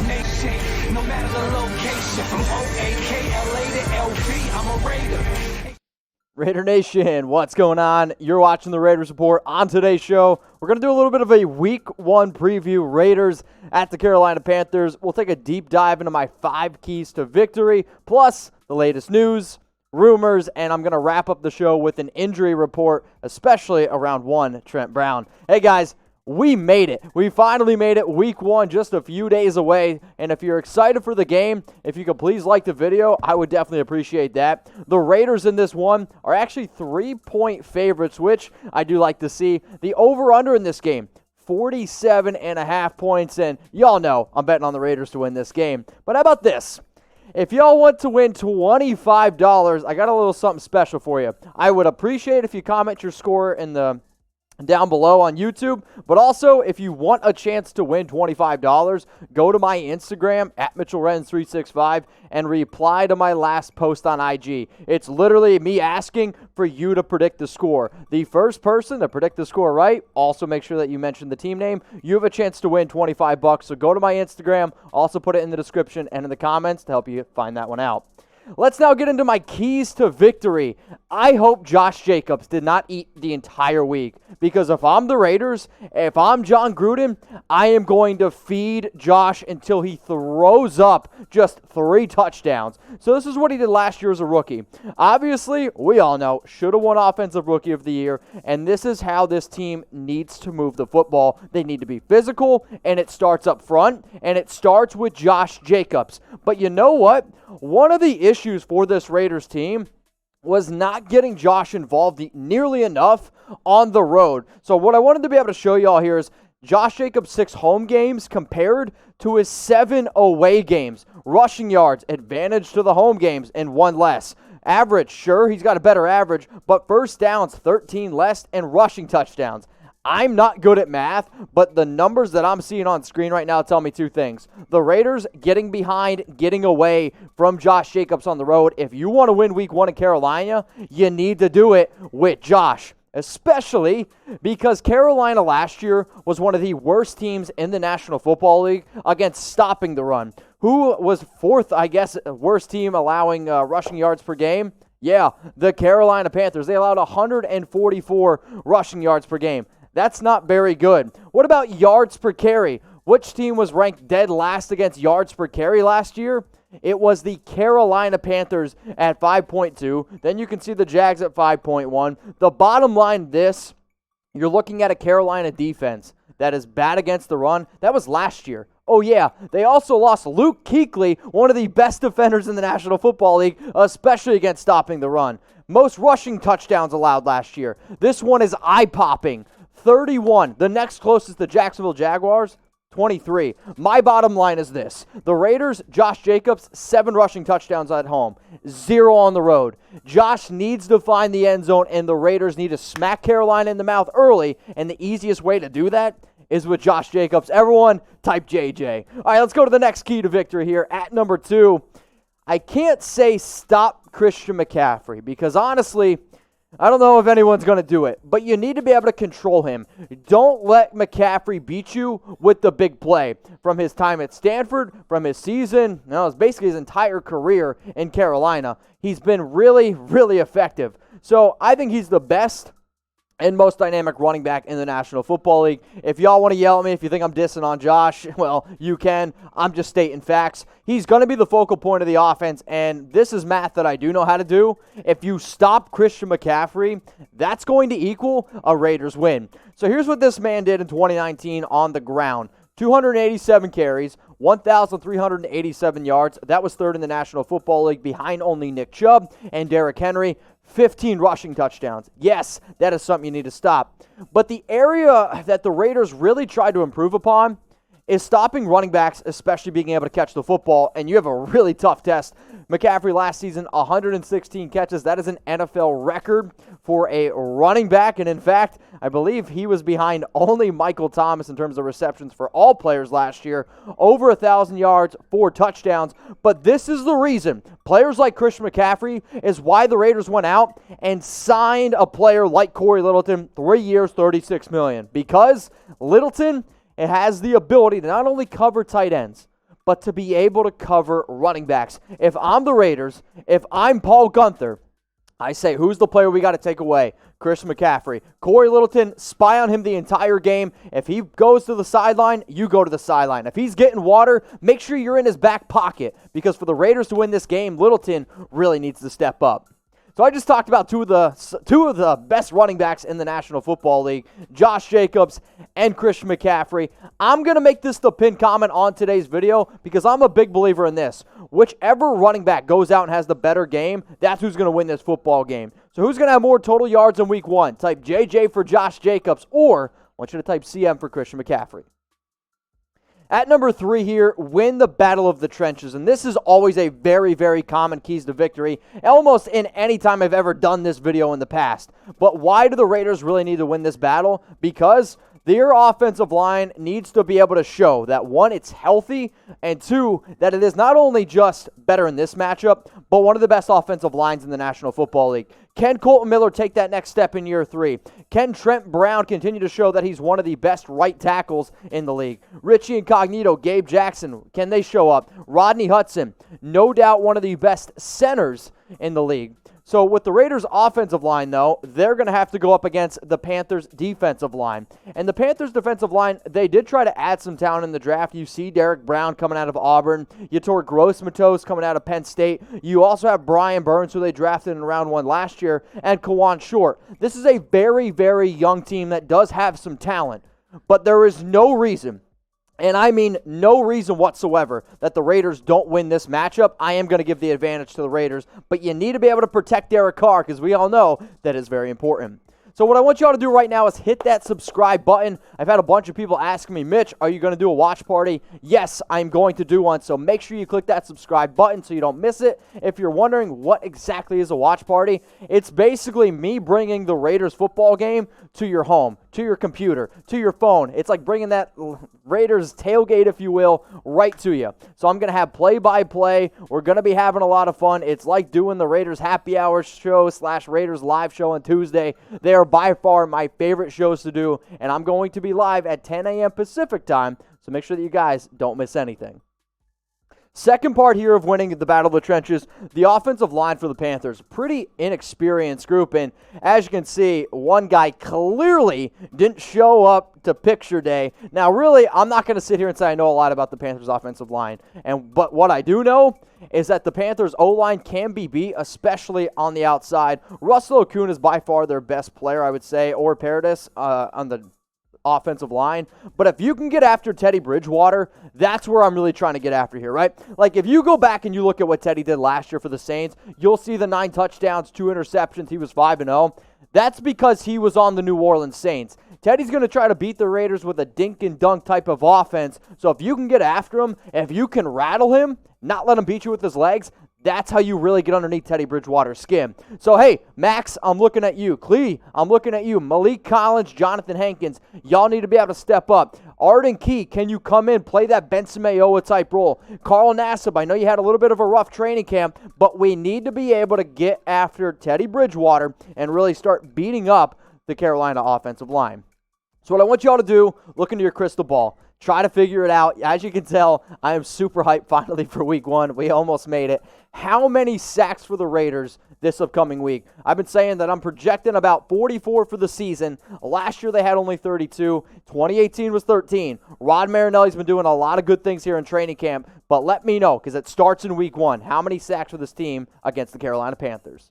nation, no matter the location. From OAKLA to LV, I'm a Raider. Raider Nation, what's going on? You're watching the Raiders Report. On today's show, we're going to do a little bit of a Week 1 preview. Raiders at the Carolina Panthers. We'll take a deep dive into my 5 keys to victory, plus the latest news, rumors, and I'm going to wrap up the show with an injury report, especially around one Trent Brown. Hey guys, we made it. We finally made it. Week 1 just a few days away. And if you're excited for the game, if you could please like the video, I would definitely appreciate that. The Raiders in this one are actually 3-point favorites, which I do like to see. The over-under in this game, 47.5 points. And y'all know I'm betting on the Raiders to win this game. But how about this? If y'all want to win $25, I got a little something special for you. I would appreciate if you comment your score in the down below on YouTube, but also if you want a chance to win $25, go to my Instagram at MitchellRens365 and reply to my last post on IG. It's literally me asking for you to predict the score. The first person to predict the score right, also make sure that you mention the team name. You have a chance to win $25, so go to my Instagram, also put it in the description and in the comments to help you find that one out. Let's now get into my keys to victory. I hope Josh Jacobs did not eat the entire week, because if I'm the Raiders, if I'm John Gruden, I am going to feed Josh until he throws up just 3 touchdowns. So this is what he did last year as a rookie. Obviously, we all know, should have won Offensive Rookie of the Year, and this is how this team needs to move the football. They need to be physical, and it starts up front, and it starts with Josh Jacobs. But you know what? One of the issues for this Raiders team was not getting Josh involved nearly enough on the road. So what I wanted to be able to show y'all here is Josh Jacobs' 6 home games compared to his 7 away games. Rushing yards, advantage to the home games, and 1 less. Average, sure, he's got a better average, but first downs, 13 less, and rushing touchdowns. I'm not good at math, but the numbers that I'm seeing on screen right now tell me 2 things. The Raiders getting behind, getting away from Josh Jacobs on the road. If you want to win Week 1 in Carolina, you need to do it with Josh, especially because Carolina last year was one of the worst teams in the National Football League against stopping the run. Who was 4th, I guess, worst team allowing rushing yards per game? Yeah, the Carolina Panthers. They allowed 144 rushing yards per game. That's not very good. What about yards per carry? Which team was ranked dead last against yards per carry last year? It was the Carolina Panthers at 5.2. Then you can see the Jags at 5.1. The bottom line this, you're looking at a Carolina defense that is bad against the run. That was last year. Oh yeah, they also lost Luke Kuechly, one of the best defenders in the National Football League, especially against stopping the run. Most rushing touchdowns allowed last year. This one is eye-popping. 31. The next closest, the Jacksonville Jaguars, 23. My bottom line is this. The Raiders, Josh Jacobs, 7 rushing touchdowns at home, 0 on the road. Josh needs to find the end zone, and the Raiders need to smack Carolina in the mouth early, and the easiest way to do that is with Josh Jacobs. Everyone, type JJ. All right, let's go to the next key to victory here. At number 2, I can't say stop Christian McCaffrey, because honestly, I don't know if anyone's going to do it, but you need to be able to control him. Don't let McCaffrey beat you with the big play. From his time at Stanford, from his season, it's basically his entire career in Carolina, he's been really, really effective. So I think he's the best and most dynamic running back in the National Football League. If y'all want to yell at me if you think I'm dissing on Josh, well, you can. I'm just stating facts. He's going to be the focal point of the offense, and this is math that I do know how to do. If you stop Christian McCaffrey, that's going to equal a Raiders win. So here's what this man did in 2019 on the ground. 287 carries, 1,387 yards. That was 3rd in the National Football League, behind only Nick Chubb and Derrick Henry. 15 rushing touchdowns. Yes, that is something you need to stop. But the area that the Raiders really tried to improve upon is stopping running backs, especially being able to catch the football, and you have a really tough test. McCaffrey last season, 116 catches. That is an NFL record for a running back, and in fact, I believe he was behind only Michael Thomas in terms of receptions for all players last year. Over 1,000 yards, 4 touchdowns, but this is the reason. Players like Christian McCaffrey is why the Raiders went out and signed a player like Corey Littleton, 3 years, $36 million, because Littleton, it has the ability to not only cover tight ends, but to be able to cover running backs. If I'm the Raiders, if I'm Paul Gunther, I say, who's the player we got to take away? Chris McCaffrey. Corey Littleton, spy on him the entire game. If he goes to the sideline, you go to the sideline. If he's getting water, make sure you're in his back pocket, because for the Raiders to win this game, Littleton really needs to step up. So I just talked about two of the best running backs in the National Football League, Josh Jacobs and Christian McCaffrey. I'm going to make this the pinned comment on today's video because I'm a big believer in this. Whichever running back goes out and has the better game, that's who's going to win this football game. So who's going to have more total yards in week 1? Type JJ for Josh Jacobs, or I want you to type CM for Christian McCaffrey. At number 3 here, win the battle of the trenches. And this is always a very, very common keys to victory, almost in any time I've ever done this video in the past. But why do the Raiders really need to win this battle? Because their offensive line needs to be able to show that, 1, it's healthy, and 2, that it is not only just better in this matchup, but one of the best offensive lines in the National Football League. Can Colton Miller take that next step in year 3? Can Trent Brown continue to show that he's one of the best right tackles in the league? Richie Incognito, Gabe Jackson, can they show up? Rodney Hudson, no doubt one of the best centers in the league. So with the Raiders' offensive line, though, they're going to have to go up against the Panthers' defensive line. And the Panthers' defensive line, they did try to add some talent in the draft. You see Derek Brown coming out of Auburn. You tore Gross-Matos coming out of Penn State. You also have Brian Burns, who they drafted in round 1 last year, and Kawan Short. This is a very, very young team that does have some talent. But there is no reason, and I mean no reason whatsoever, that the Raiders don't win this matchup. I am going to give the advantage to the Raiders, but you need to be able to protect Derek Carr, because we all know that is very important. So what I want y'all to do right now is hit that subscribe button. I've had a bunch of people asking me, Mitch, are you going to do a watch party? Yes, I'm going to do one, so make sure you click that subscribe button so you don't miss it. If you're wondering what exactly is a watch party, it's basically me bringing the Raiders football game to your home, to your computer, to your phone. It's like bringing that Raiders tailgate, if you will, right to you. So I'm going to have play-by-play. We're going to be having a lot of fun. It's like doing the Raiders happy hour show / Raiders live show on Tuesday. They are by far my favorite shows to do, and I'm going to be live at 10 a.m. Pacific time, so make sure that you guys don't miss anything. Second part here of winning the Battle of the Trenches, the offensive line for the Panthers. Pretty inexperienced group, and as you can see, one guy clearly didn't show up to picture day. Now, really, I'm not going to sit here and say I know a lot about the Panthers' offensive line, but what I do know is that the Panthers' O-line can be beat, especially on the outside. Russell Okung is by far their best player, I would say, or Paradis on the offensive line. But if you can get after Teddy Bridgewater, that's where I'm really trying to get after here, right? Like, if you go back and you look at what Teddy did last year for the Saints, you'll see the 9 touchdowns, 2 interceptions. He was 5-0. That's because he was on the New Orleans Saints. Teddy's going to try to beat the Raiders with a dink and dunk type of offense. So if you can get after him, if you can rattle him, not let him beat you with his legs, that's how you really get underneath Teddy Bridgewater's skin. So, hey, Max, I'm looking at you. Clee, I'm looking at you. Maliek Collins, Jonathan Hankins, y'all need to be able to step up. Arden Key, can you come in, play that Benson Mayowa type role? Carl Nassib, I know you had a little bit of a rough training camp, but we need to be able to get after Teddy Bridgewater and really start beating up the Carolina offensive line. So what I want y'all to do, look into your crystal ball. Try to figure it out. As you can tell, I am super hyped finally for week 1. We almost made it. How many sacks for the Raiders this upcoming week? I've been saying that I'm projecting about 44 for the season. Last year they had only 32. 2018 was 13. Rod Marinelli's been doing a lot of good things here in training camp, but let me know, because it starts in week 1. How many sacks for this team against the Carolina Panthers?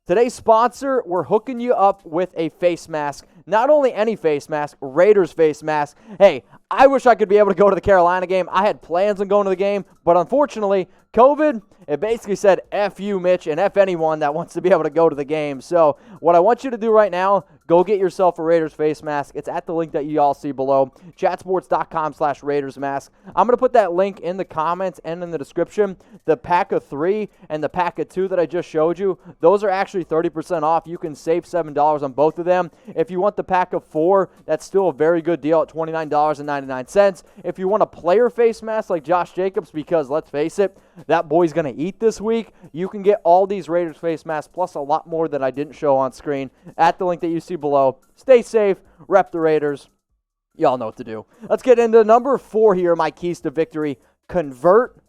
Today's sponsor, we're hooking you up with a face mask. Not only any face mask, Raiders face mask. Hey, I wish I could be able to go to the Carolina game. I had plans on going to the game, but unfortunately, COVID, it basically said F you, Mitch, and F anyone that wants to be able to go to the game. So what I want you to do right now, go get yourself a Raiders face mask. It's at the link that you all see below, chatsports.com/Raiders mask. I'm going to put that link in the comments and in the description. The pack of 3 and the pack of 2 that I just showed you, those are actually 30% off. You can save $7 on both of them. If you want the pack of 4, that's still a very good deal at $29.99. If you want a player face mask like Josh Jacobs, because let's face it, that boy's going to eat this week, you can get all these Raiders face masks plus a lot more that I didn't show on screen at the link that you see below. Stay safe, rep the Raiders. Y'all know what to do. Let's get into number 4 here, my keys to victory. Convert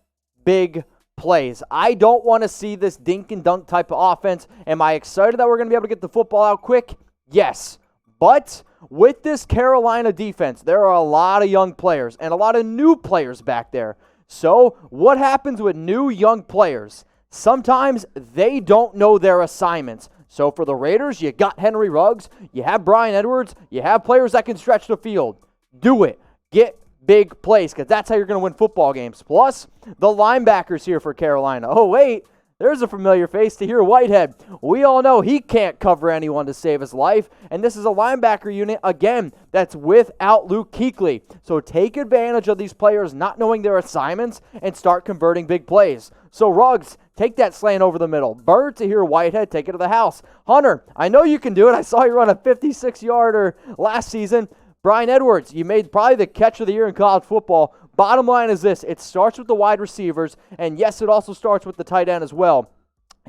big plays. I don't want to see this dink and dunk type of offense. Am I excited that we're going to be able to get the football out quick? Yes. But with this Carolina defense, there are a lot of young players and a lot of new players back there. So what happens with new young players? Sometimes they don't know their assignments. So for the Raiders, you got Henry Ruggs, you have Bryan Edwards, you have players that can stretch the field. Do it. Get big plays, because that's how you're going to win football games. Plus, the linebackers here for Carolina. Oh, wait, there's a familiar face to hear Whitehead. We all know he can't cover anyone to save his life, and this is a linebacker unit, again, that's without Luke Kuechly. So take advantage of these players not knowing their assignments and start converting big plays. So Ruggs, take that slant over the middle. Bird to hear Whitehead, take it to the house. Hunter, I know you can do it. I saw you run a 56-yarder last season. Bryan Edwards, you made probably the catch of the year in college football. Bottom line is this, it starts with the wide receivers, and yes, it also starts with the tight end as well.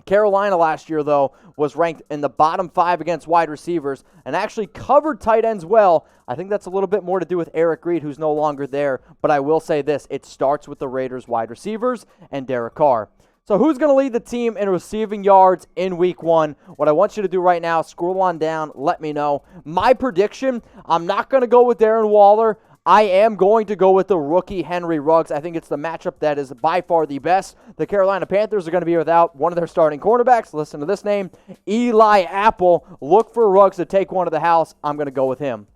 Carolina last year, though, was ranked in the bottom 5 against wide receivers and actually covered tight ends well. I think that's a little bit more to do with Eric Reed, who's no longer there, but I will say this, it starts with the Raiders wide receivers and Derek Carr. So who's going to lead the team in receiving yards in week 1? What I want you to do right now, scroll on down, let me know. My prediction, I'm not going to go with Darren Waller. I am going to go with the rookie Henry Ruggs. I think it's the matchup that is by far the best. The Carolina Panthers are going to be without one of their starting cornerbacks. Listen to this name, Eli Apple. Look for Ruggs to take one to the house. I'm going to go with him.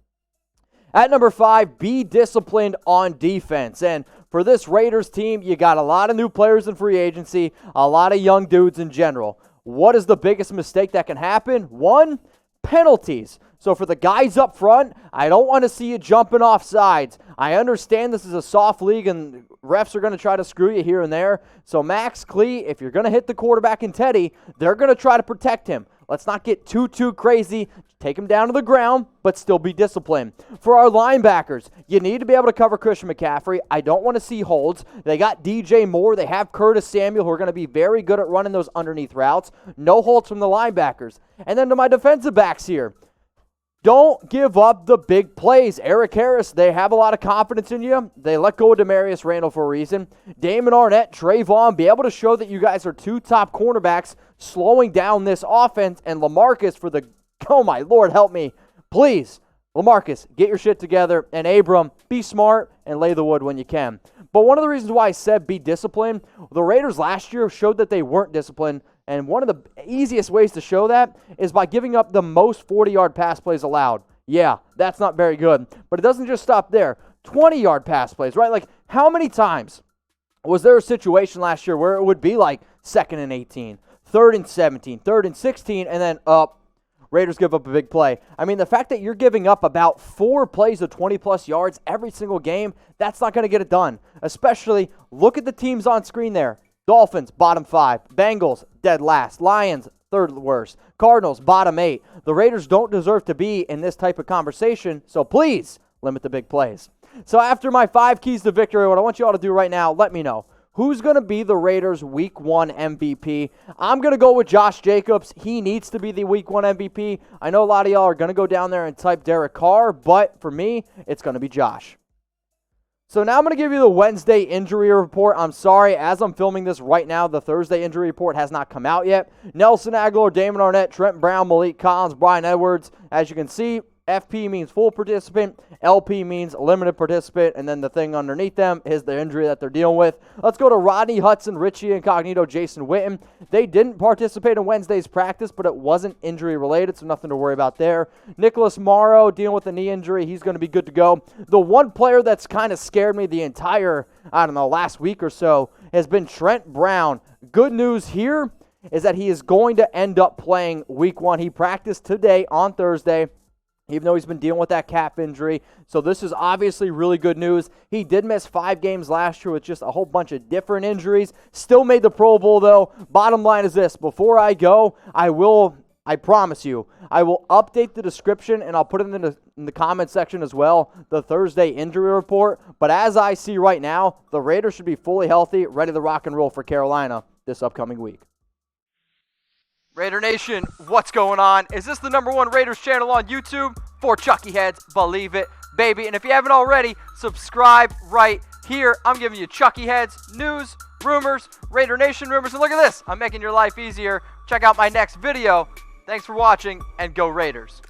At number 5, be disciplined on defense. And for this Raiders team, you got a lot of new players in free agency, a lot of young dudes in general. What is the biggest mistake that can happen? 1, penalties. So for the guys up front, I don't want to see you jumping off sides. I understand this is a soft league and refs are going to try to screw you here and there. So Max Clee, if you're going to hit the quarterback and Teddy, they're going to try to protect him. Let's not get too crazy. Take him down to the ground, but still be disciplined. For our linebackers, you need to be able to cover Christian McCaffrey. I don't want to see holds. They got DJ Moore. They have Curtis Samuel, who are going to be very good at running those underneath routes. No holds from the linebackers. And then to my defensive backs here, don't give up the big plays. Eric Harris, they have a lot of confidence in you. They let go of Demarius Randall for a reason. Damon, Arnette, Trayvon, be able to show that you guys are 2 top cornerbacks, slowing down this offense. And LaMarcus for the, oh my Lord, help me. Please, LaMarcus, get your shit together. And Abram, be smart and lay the wood when you can. But one of the reasons why I said be disciplined, the Raiders last year showed that they weren't disciplined. And one of the easiest ways to show that is by giving up the most 40-yard pass plays allowed. Yeah, that's not very good. But it doesn't just stop there. 20-yard pass plays, right? Like, how many times was there a situation last year where it would be like 2nd and 18, 3rd and 17, 3rd and 16, and then Raiders give up a big play? I mean, the fact that you're giving up about 4 plays of 20-plus yards every single game, that's not going to get it done. Especially, look at the teams on screen there. Dolphins, bottom 5. Bengals, dead last. Lions, 3rd worst. Cardinals, bottom 8. The Raiders don't deserve to be in this type of conversation, so please limit the big plays. So after my 5 keys to victory, what I want you all to do right now, let me know. Who's going to be the Raiders' Week 1 MVP? I'm going to go with Josh Jacobs. He needs to be the Week 1 MVP. I know a lot of y'all are going to go down there and type Derek Carr, but for me, it's going to be Josh. So now I'm going to give you the Wednesday injury report. I'm sorry, as I'm filming this right now, the Thursday injury report has not come out yet. Nelson Agholor, Damon Arnette, Trent Brown, Maliek Collins, Bryan Edwards. As you can see, FP means full participant, LP means limited participant, and then the thing underneath them is the injury that they're dealing with. Let's go to Rodney Hudson, Richie, Incognito, Jason Witten. They didn't participate in Wednesday's practice, but it wasn't injury-related, so nothing to worry about there. Nicholas Morrow dealing with a knee injury. He's going to be good to go. The one player that's kind of scared me the entire, last week or so has been Trent Brown. Good news here is that he is going to end up playing Week 1. He practiced today on Thursday, even though he's been dealing with that calf injury. So this is obviously really good news. He did miss 5 games last year with just a whole bunch of different injuries. Still made the Pro Bowl, though. Bottom line is this. Before I go, I promise you, I will update the description, and I'll put it in the comment section as well, the Thursday injury report. But as I see right now, the Raiders should be fully healthy, ready to rock and roll for Carolina this upcoming week. Raider Nation, what's going on? Is this the #1 Raiders channel on YouTube? For Chucky Heads, believe it. baby. And if you haven't already, subscribe right here. I'm giving you Chucky Heads, news, rumors, Raider Nation rumors. And look at this. I'm making your life easier. Check out my next video. Thanks for watching, and go Raiders.